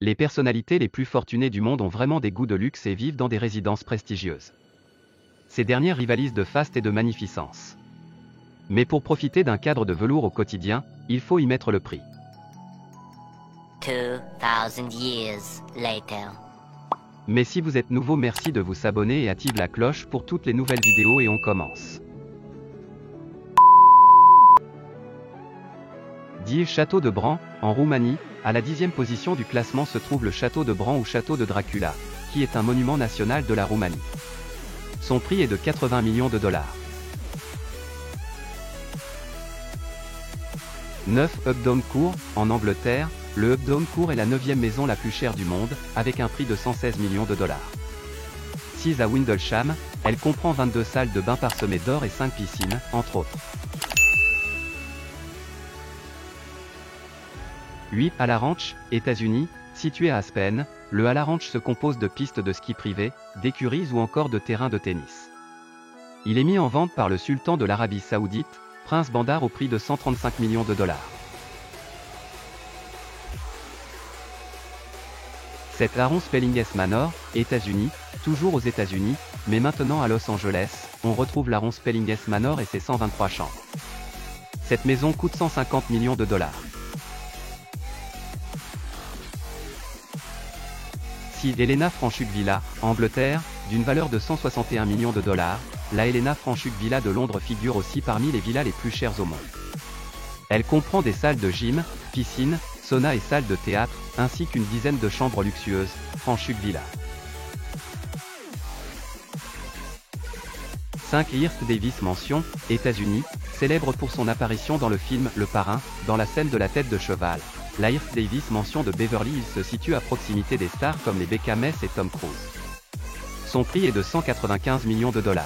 Les personnalités les plus fortunées du monde ont vraiment des goûts de luxe et vivent dans des résidences prestigieuses. Ces dernières rivalisent de faste et de magnificence. Mais pour profiter d'un cadre de velours au quotidien, il faut y mettre le prix. 2000 years later. Mais si vous êtes nouveau, merci de vous s'abonner et active la cloche pour toutes les nouvelles vidéos et on commence. 10 Château de Bran, en Roumanie, à la 10e position du classement se trouve le château de Bran ou château de Dracula, qui est un monument national de la Roumanie. Son prix est de 80 millions de dollars. 9 Updown Court, en Angleterre, le Updown Court est la 9e maison la plus chère du monde, avec un prix de 116 millions de dollars. 6 à Windlesham, elle comprend 22 salles de bain parsemées d'or et 5 piscines, entre autres. 8 Hala Ranch, États-Unis, situé à Aspen, le Hala Ranch se compose de pistes de ski privées, d'écuries ou encore de terrains de tennis. Il est mis en vente par le sultan de l'Arabie Saoudite, Prince Bandar au prix de 135 millions de dollars. 7 Aaron Spelling Manor, États-Unis, toujours aux États-Unis, mais maintenant à Los Angeles, on retrouve l'Aaron Spelling Manor et ses 123 chambres. Cette maison coûte 150 millions de dollars. 6 Helena Franchuk Villa, Angleterre, d'une valeur de 161 millions de dollars, la Helena Franchuk Villa de Londres figure aussi parmi les villas les plus chères au monde. Elle comprend des salles de gym, piscine, sauna et salles de théâtre, ainsi qu'une dizaine de chambres luxueuses, Franchuk Villa. 5 Hearst Davis Mansion, États-Unis, célèbre pour son apparition dans le film Le Parrain, dans la scène de la tête de cheval. La Hearst Davis Mansion de Beverly Hills se situe à proximité des stars comme les Beckham et Tom Cruise. Son prix est de 195 millions de dollars.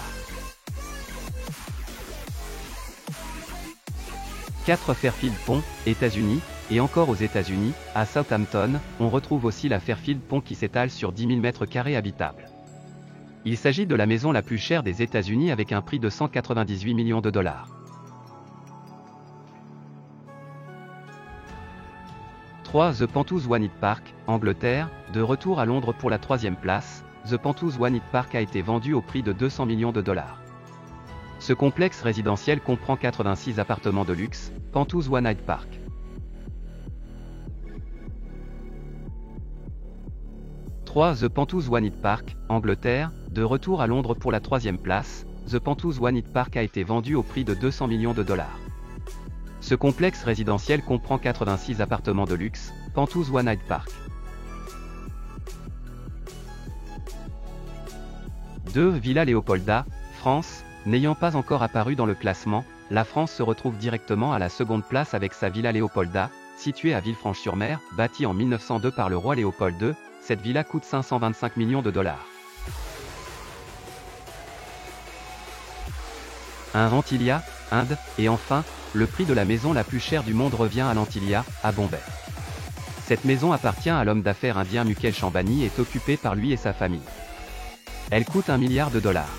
4 Fairfield Pond, États-Unis, et encore aux États-Unis, à Southampton, on retrouve aussi la Fairfield Pond qui s'étale sur 10 000 m² habitables. Il s'agit de la maison la plus chère des États-Unis avec un prix de 198 millions de dollars. 3 The Pantouz Wanit Park, Angleterre, de retour à Londres pour la 3e place, The Pantouz Wanit Park a été vendu au prix de 200 millions de dollars. Ce complexe résidentiel comprend 86 appartements de luxe, Pantouz Wanit Park. 3 The Pantouz Wanit Park, Angleterre, de retour à Londres pour la 3e place, The Pantouz Wanit Park a été vendu au prix de 200 millions de dollars. Ce complexe résidentiel comprend 86 appartements de luxe, Pantouz Wanit Park. 2 Villa Leopolda, France, n'ayant pas encore apparu dans le classement, la France se retrouve directement à la 2e place avec sa Villa Leopolda, située à Villefranche-sur-Mer, bâtie en 1902 par le roi Léopold II, cette villa coûte 525 millions de dollars. 1 Antilia, Inde, et enfin, le prix de la maison la plus chère du monde revient à l'Antilia, à Bombay. Cette maison appartient à l'homme d'affaires indien Mukesh Ambani et est occupée par lui et sa famille. Elle coûte 1 milliard de dollars.